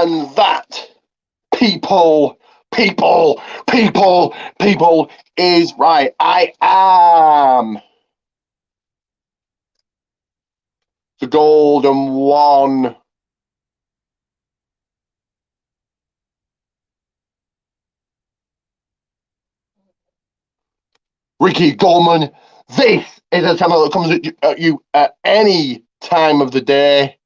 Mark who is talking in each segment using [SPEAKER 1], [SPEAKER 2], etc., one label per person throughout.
[SPEAKER 1] And that, people, people is right. I am the golden one. Ricky Goldman. This is a channel that comes at you at any time of the day.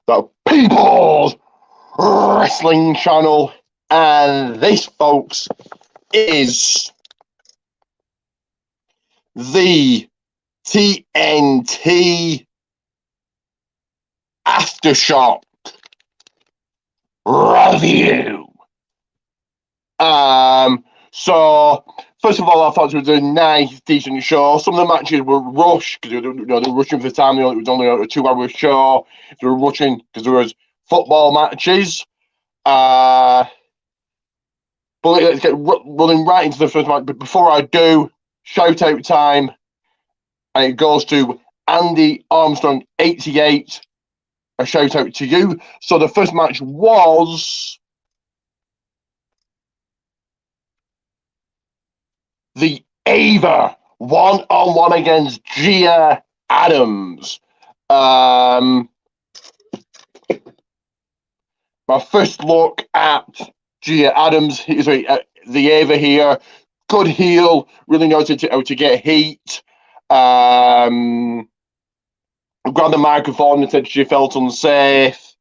[SPEAKER 1] The People's Wrestling Channel. And this, folks, is the TNT Aftershock review. So first of all, I thought it was a nice, decent show. Some of the matches were rushed because they were rushing for the time. It was only a 2-hour show. They were rushing because there was football matches. But let's get running right into the first match. But before I do, shout out time, and it goes to Andy Armstrong 88. A shout out to you. So the first match was the Ava 1-on-1 against Gia Adams. My first look at Gia Adams, the Ava here, good heel, really knows how to get heat. Grabbed the microphone and said she felt unsafe,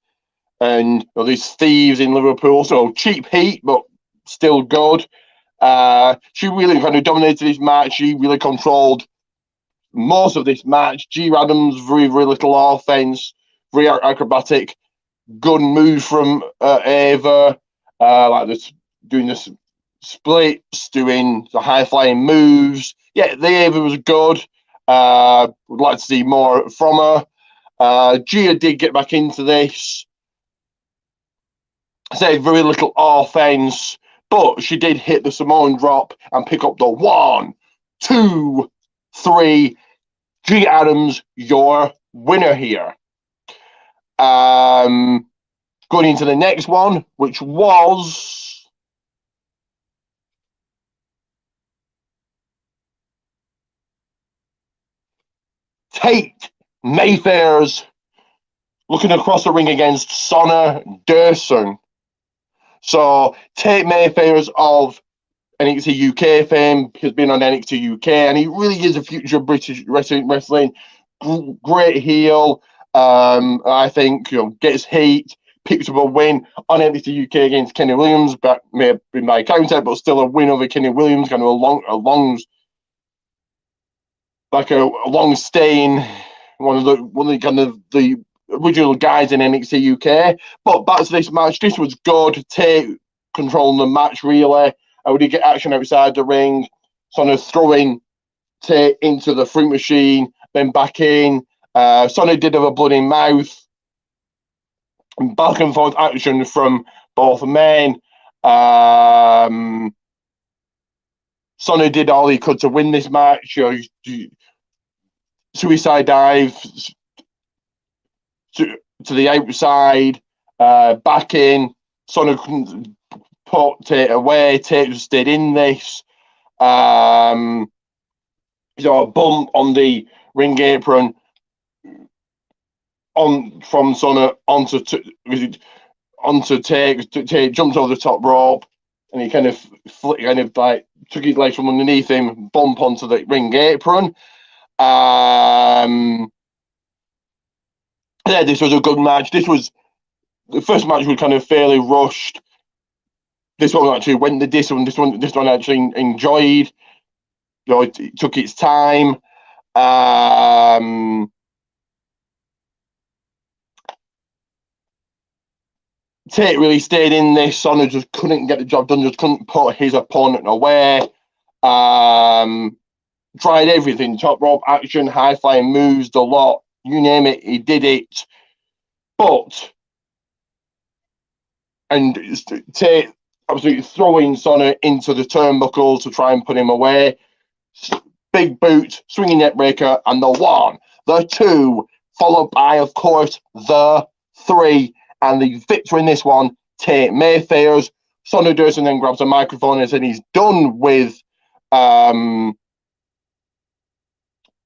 [SPEAKER 1] and these thieves in Liverpool, so cheap heat, but still good. She really kind of dominated this match. She really controlled most of this match. G. Adams, very, very little offense, very acrobatic, good move from Ava, like this, doing this splits, doing the high flying moves. Yeah, the Ava was good. Would like to see more from her. Gia did get back into this. I say very little offense, but she did hit the Samoan drop and pick up the 1, 2, 3. Gia Adams, your winner here. Going into the next one, which was Tate Mayfair's looking across the ring against Sonna Durson. So Tate Mayfair's of NXT UK fame, has been on NXT UK, and he really is a future of British wrestling. Great heel. I think gets heat, picks up a win on NXT UK against Kenny Williams, but may have been by counter, but still a win over Kenny Williams, kind of a long staying one of the kind of the original guys in NXT UK. But back to this match, this was good. Tate controlling the match really. We did get action outside the ring, Sonna throwing Tate into the fruit machine, then back in. Sonna did have a bloody mouth. Back and forth action from both men. Sonna did all he could to win this match. Suicide dive to the outside, back in. Sonna couldn't put Tate away. Tate stayed in this. A bump on the ring apron from Sonna onto Tate. Tate jumped over the top rope, and he kind of took his legs from underneath him, bump onto the ring apron. Yeah, this was a good match. The first match was kind of fairly rushed. This one actually went the distance. This one actually enjoyed. It took its time. Tate really stayed in this. Sonna just couldn't get the job done. Just couldn't put his opponent away. Tried everything: top rope action, high flying moves, the lot. You name it, he did it. And Tate absolutely throwing Sonna into the turnbuckle to try and put him away. big boot, swinging neck breaker, and the 1, the 2, followed by, of course, the 3, and the victor in this one, Tate Mayfair's. Sonny Durson then grabs a microphone and says he's done with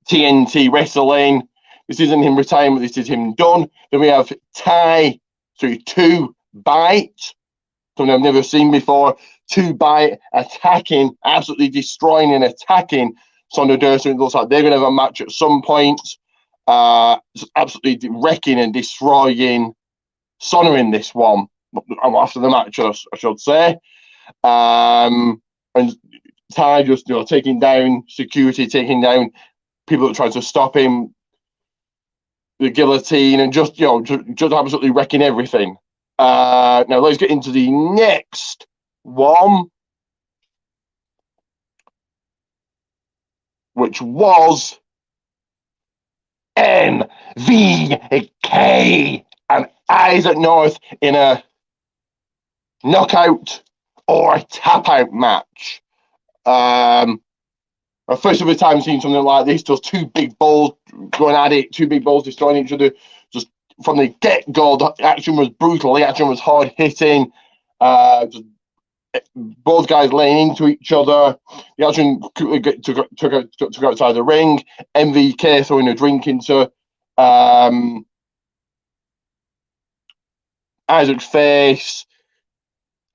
[SPEAKER 1] TNT wrestling. This isn't him retiring, but this is him done. Then we have 2 Bite, something I've never seen before. 2 Bite attacking, absolutely destroying and attacking Sonny Durson. It looks like they're going to have a match at some point. Absolutely wrecking and destroying Sonny in this one. After the match, I should say. And Ty just taking down security, taking down people that tried to stop him, the guillotine, and just absolutely wrecking everything. Now let's get into the next one, which was MVK and Isaac North in a knockout or tap out match. First of a time seeing something like this, just 2 big balls going at it, 2 big balls destroying each other. Just from the get-go, the action was brutal, the action was hard hitting. Both guys laying into each other. The action took outside the ring. MVK throwing a drink into Isaac's face.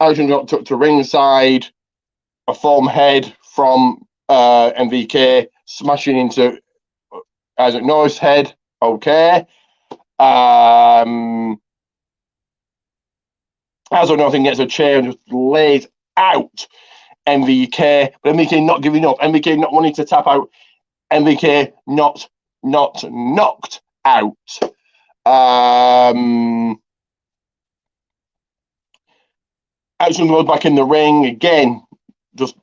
[SPEAKER 1] Action got took to ringside. A foam head from MVK smashing into Isaac North's head. Okay. Isaac North gets a chair and just lays out MVK, but MVK not giving up. MVK not wanting to tap out. MVK not knocked out. Action goes back in the ring again. Just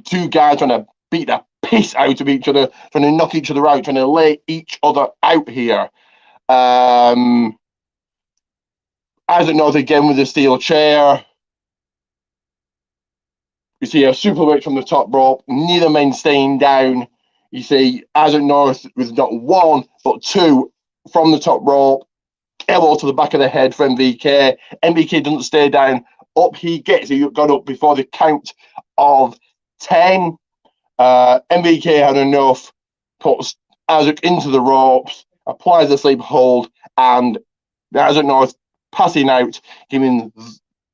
[SPEAKER 1] 2 guys trying to beat the piss out of each other, trying to knock each other out, trying to lay each other out here. Isaac North again with the steel chair. You see a superplex from the top rope, neither men staying down. You see Isaac North with not 1, but 2 from the top rope. Elbow to the back of the head for MVK. MVK doesn't stay down. Up he gets. He got up before the count of 10. MVK had enough, puts Isaac into the ropes, applies the sleep hold, and Isaac North passing out, giving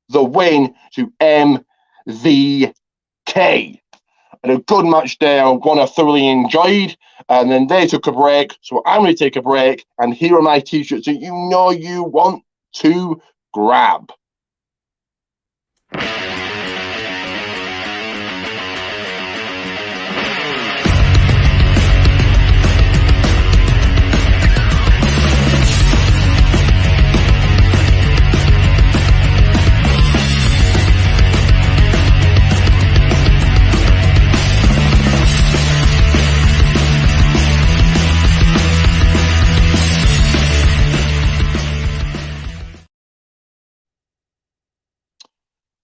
[SPEAKER 1] the win to MVK. And a good match there, one I thoroughly enjoyed. And then they took a break, so I'm going to take a break. And here are my t-shirts that you know you want to grab.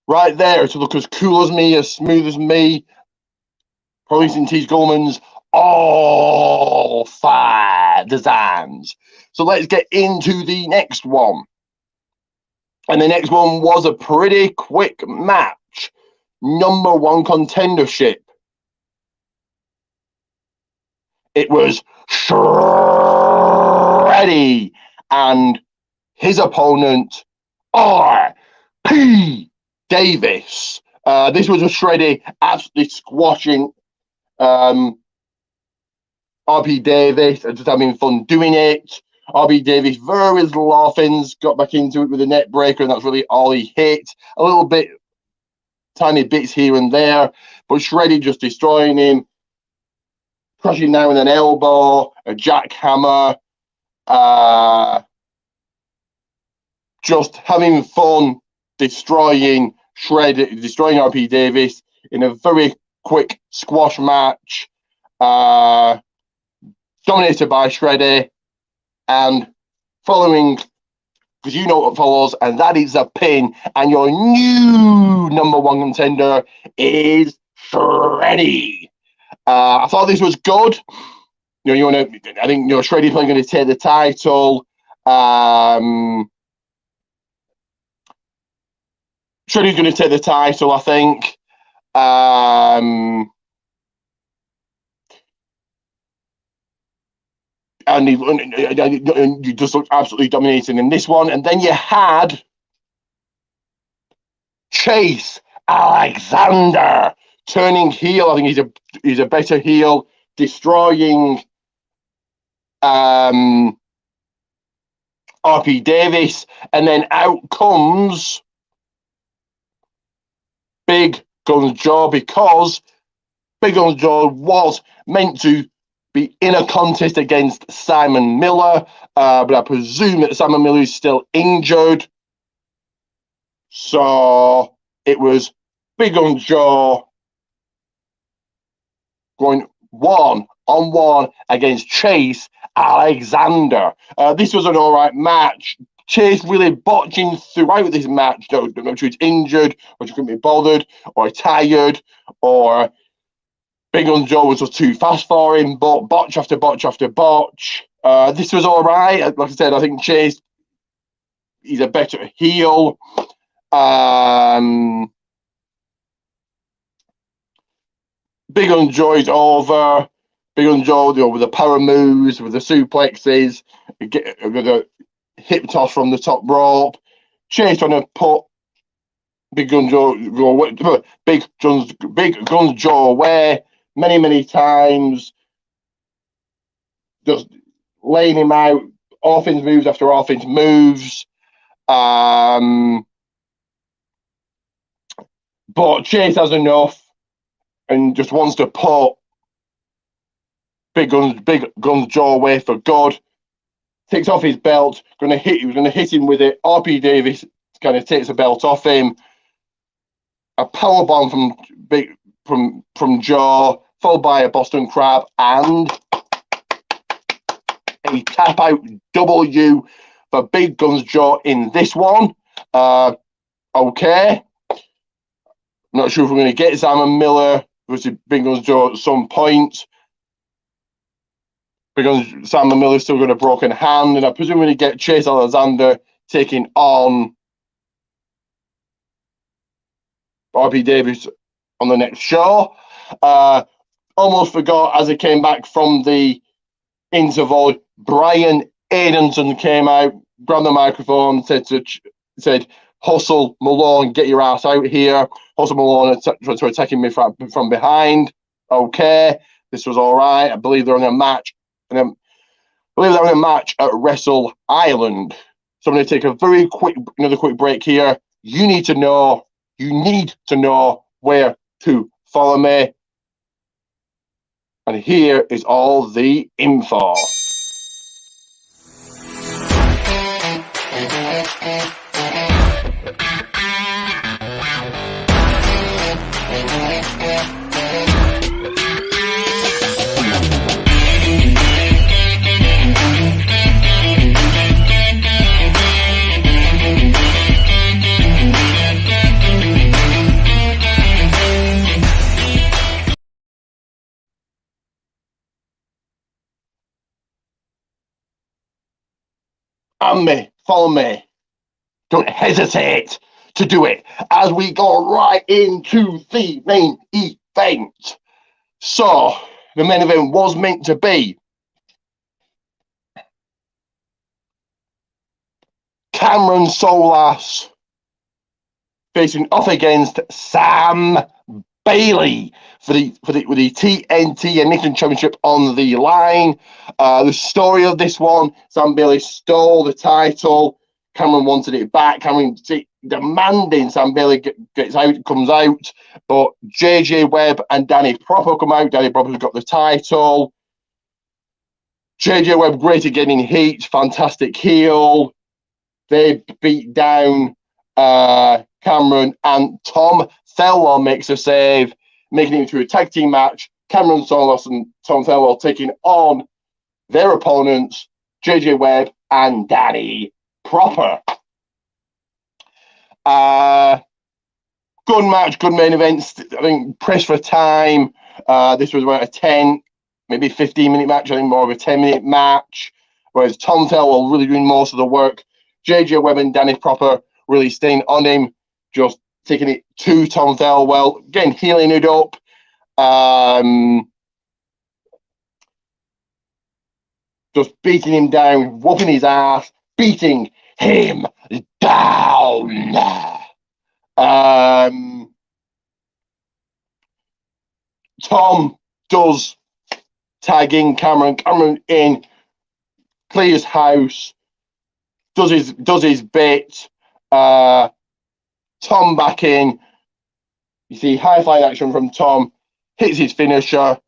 [SPEAKER 1] Right there to look as cool as me, as smooth as me. Producing T. Goldman's all 5 designs. So let's get into the next one. And the next one was a pretty quick match. Number 1 contendership. It was Shreddy and his opponent, R.P. Davis. This was a Shreddy absolutely squashing R.P. Davis and just having fun doing it. R.P. Davis, very little offense, got back into it with a net breaker, and that's really all he hit. A little bit, tiny bits here and there, but Shreddy just destroying him, crashing down with an elbow, a jackhammer, just having fun, destroying R.P. Davis in a very quick squash match, dominated by Shreddy, and following, because you know what follows, and that is a pin, and your new number 1 contender is Shreddy. I thought this was good. You want to. I think Shreddy's probably going to take the title. Shreddy's going to take the title, I think. And he just looked absolutely dominating in this one. And then you had Chase Alexander turning heel. I think he's a better heel, destroying RP Davis, and then out comes Big Guns Joe, because Big Guns Joe was meant to be in a contest against Simon Miller, but I presume that Simon Miller is still injured. So it was Big Guns Joe going 1-on-1 against Chase Alexander. This was an all right match. Chase really botching throughout this match. Don't know if he's injured, or he couldn't be bothered, or tired, or Big Guns Joe was just too fast for him. But botch after botch after botch. This was all right. Like I said, I think Chase, he's a better heel. Big Guns Joe is over. Big Guns Joe, with the power moves, with the suplexes, with the hip toss from the top rope. Chase trying to put Big Guns Joe away many times, just laying him out, offense moves after offense moves. But Chase has enough and just wants to put Big Guns Joe away for good. Takes off his belt, he was gonna hit him with it. RP Davis kind of takes the belt off him. A power bomb from Joe, followed by a Boston Crab and a tap out W for Big Guns Joe in this one. Okay. I'm not sure if we're going to get Simon Miller versus Big Guns Joe at some point, because Simon Miller's still got a broken hand, and I presume we're going to get Chase Alexander taking on RP Davis on the next show. Almost forgot, as he came back from the interval, Brian Aidenson came out, grabbed the microphone, said, "Hustle Malone, get your ass out here." Hustle Malone tried to attacking me from behind. Okay, this was all right. I believe they're on a match. And I believe they're on a match at Wrestle Island. So I'm going to take another quick break here. You need to know where to follow me. And here is all the info. Follow me. Don't hesitate to do it as we go right into the main event. So, the main event was meant to be Cameron Solas facing off against Sam Bailey with the TNT and Nixon Championship on the line. The story of this one: Sam Bailey stole the title. Cameron wanted it back. Cameron demanding Sam Bailey comes out, but JJ Webb and Danny Proper come out. Danny Proper's got the title. JJ Webb great at getting heat, fantastic heel. They beat down Cameron, and Tom Thelwell makes a save, making it into a tag team match. Cameron Solas and Tom Thelwell taking on their opponents, JJ Webb and Danny Proper. Good match, good main event. I think pressed for time. This was about a 10, maybe 15-minute match. I think more of a 10-minute match. Whereas Tom Fell really doing most of the work. JJ Webb and Danny Proper really staying on him, just taking it to Tom Fell. Well, again, healing it up. Just beating him down, whooping his ass, beating him down. Tom does tag in Cameron. Cameron in, clears house, does his bit. Tom back in. You see high flying action from Tom, hits his finisher,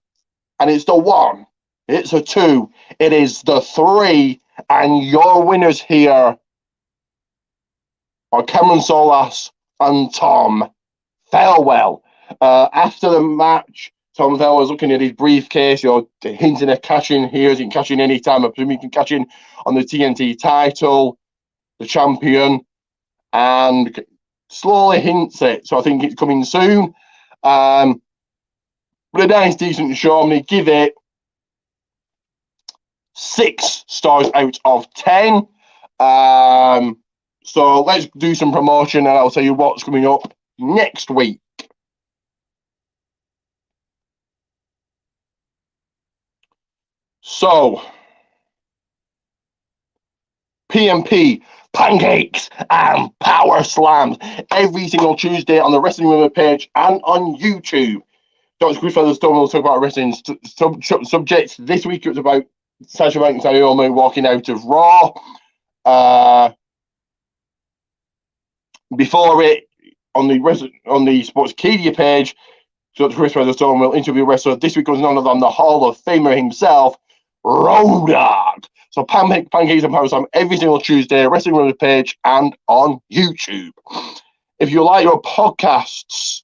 [SPEAKER 1] and it's the 1. It's a 2. It is the 3, and your winners here are Cameron Solas and Tom Farewell. After the match, Tom Farewell was looking at his briefcase, hinting at cashing here. He can cash in any time. I presume he can cash in on the TNT title, the champion, and slowly hints it. So I think it's coming soon. But a nice, decent show. I'm going to give it 6 stars out of 10. So let's do some promotion, and I'll tell you what's coming up next week. So, PMP, pancakes and power slams every single Tuesday on the Wrestling Rumor page and on YouTube. Dr. Chris Featherstone will talk about wrestling subjects. This week it was about Sasha Banks and Naomi walking out of Raw. Before it, on the Sportscadia page, Dr. Chris Featherstone will interview a wrestler. This week was none other than the Hall of Famer himself, Road Dogg. So pancakes and power slam every single Tuesday, Wrestling Rumor page and on YouTube. If you like your podcasts,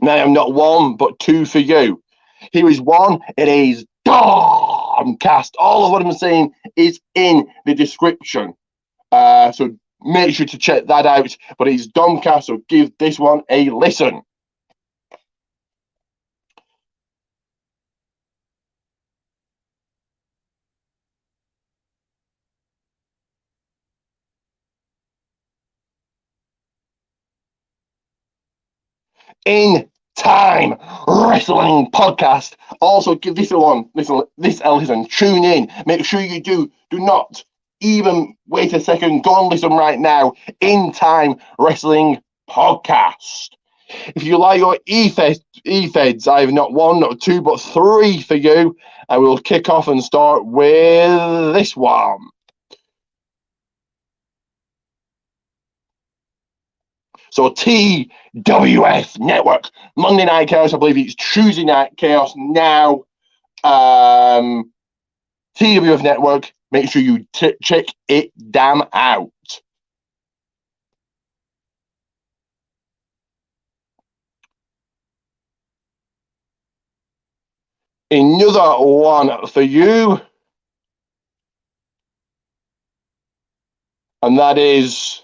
[SPEAKER 1] now I'm not 1 but 2 for you. Here is 1. It is Domcast. All of what I'm saying is in the description. So make sure to check that out. But it's Domcast, so give this one a listen. In Time Wrestling Podcast. Also give this a listen. Tune in. Make sure you do not even wait a second. Go and listen right now. In Time Wrestling Podcast. If you like your e-feds, I have not 1, not 2, but 3 for you. I will kick off and start with this one. So TWF Network, Monday Night Chaos. I believe it's Tuesday Night Chaos now. TWF Network. Make sure you check it damn out. Another one for you. And that is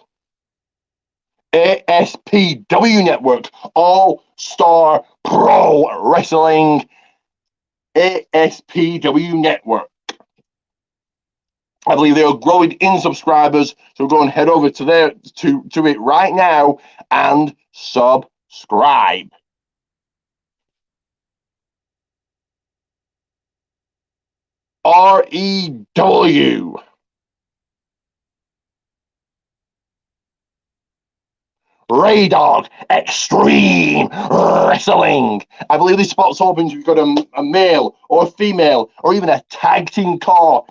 [SPEAKER 1] ASPW Network, All Star Pro Wrestling. ASPW Network. I believe they are growing in subscribers, so go and head over to it right now and subscribe. REW. Road Dogg Extreme Wrestling. I believe this spot's open if you've got a male or a female or even a tag team call.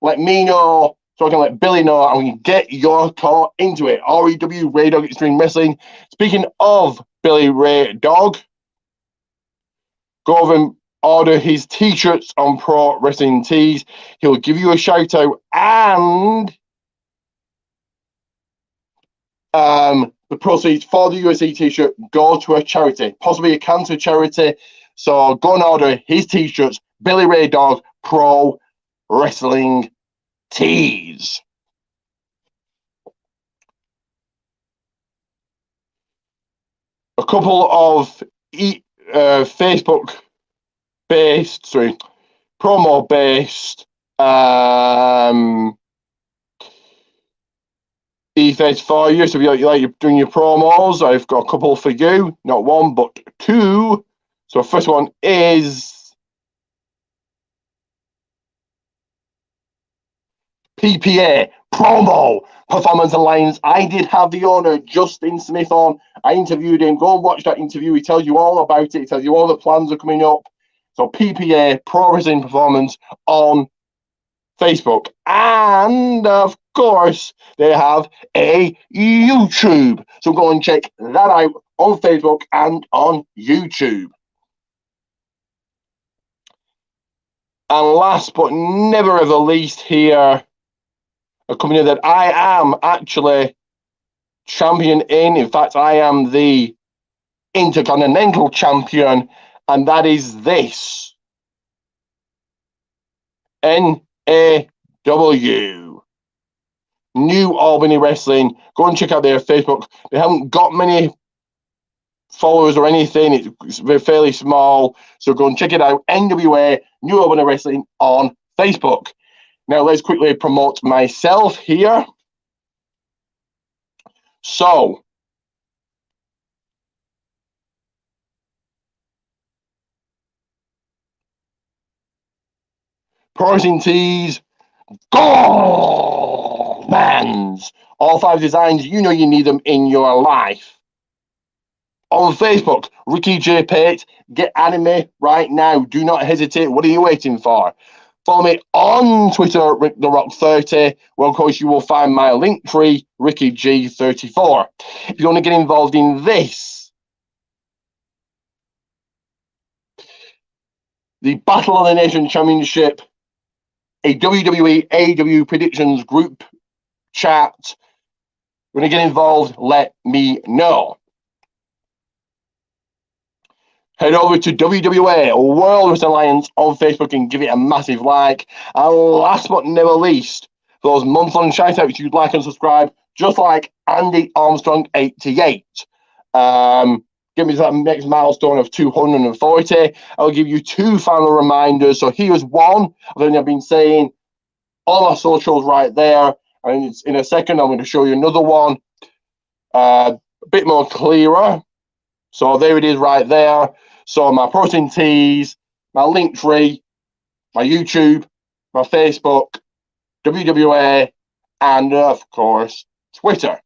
[SPEAKER 1] Let me know so I can let Billy know and we can get your call into it. REW, Road Dogg Extreme Wrestling. Speaking of Billy Ray Dog, go over and order his t-shirts on Pro Wrestling Tees. He'll give you a shout out, and the proceeds for the USA t-shirt go to a charity, possibly a cancer charity. So go and order his t-shirts, Billy Ray Dog Pro Wrestling Tees. A couple of Facebook based, sorry, promo based e-face for you. So if you like you're doing your promos, I've got a couple for you, not one but two. So first one is PPA promo Performance Alliance. I did have the owner Justin Smith on. I interviewed him. Go and watch that interview. He tells you all about it. He tells you all the plans are coming up. So PPA Pro Wrestling Performance on Facebook, and of course they have a YouTube. So go and check that out on Facebook and on YouTube. And last but never ever least, here a company that I am actually champion in. In fact, I am the Intercontinental Champion, and that is this NAW. New Albany Wrestling. Go and check out their Facebook. They haven't got many followers or anything. It's fairly small. So go and check it out. NWA, New Albany Wrestling on Facebook. Now let's quickly promote myself here. So, pricing tees, go, mans. All 5 designs, you know you need them in your life. On Facebook, Ricky J. Pate, get anime right now. Do not hesitate. What are you waiting for? Follow me on Twitter, RickTheRock30, where of course you will find my link tree, RickyG34. If you want to get involved in this, the Battle of the Nation Championship, a WWE AW predictions group chat, when you get involved, let me know. Head over to WWA World Wrestling Alliance on Facebook and give it a massive like. And last but never least, for those month-long shout-outs, you'd like and subscribe, just like Andy Armstrong 88. Give me that next milestone of 240. I'll give you 2 final reminders. So here's one. I've been saying all our socials right there. And it's in a second, I'm going to show you another one. A bit more clearer. So there it is right there. So my protein teas, my link tree, my YouTube, my Facebook, WWA, and of course, Twitter.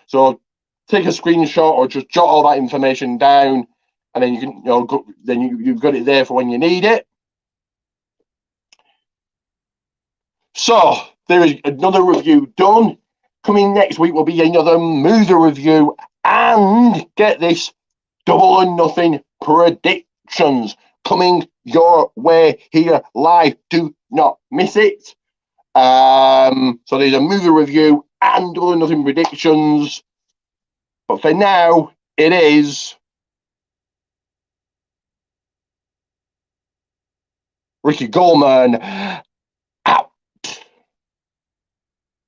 [SPEAKER 1] So take a screenshot or just jot all that information down, and then you can, you've got it there for when you need it. So there is another review done. Coming next week will be another movie review, and get this, Double or Nothing predictions coming your way here live. Do not miss it. So there's a movie review and Double or Nothing predictions. But for now, it is Ricky Goldman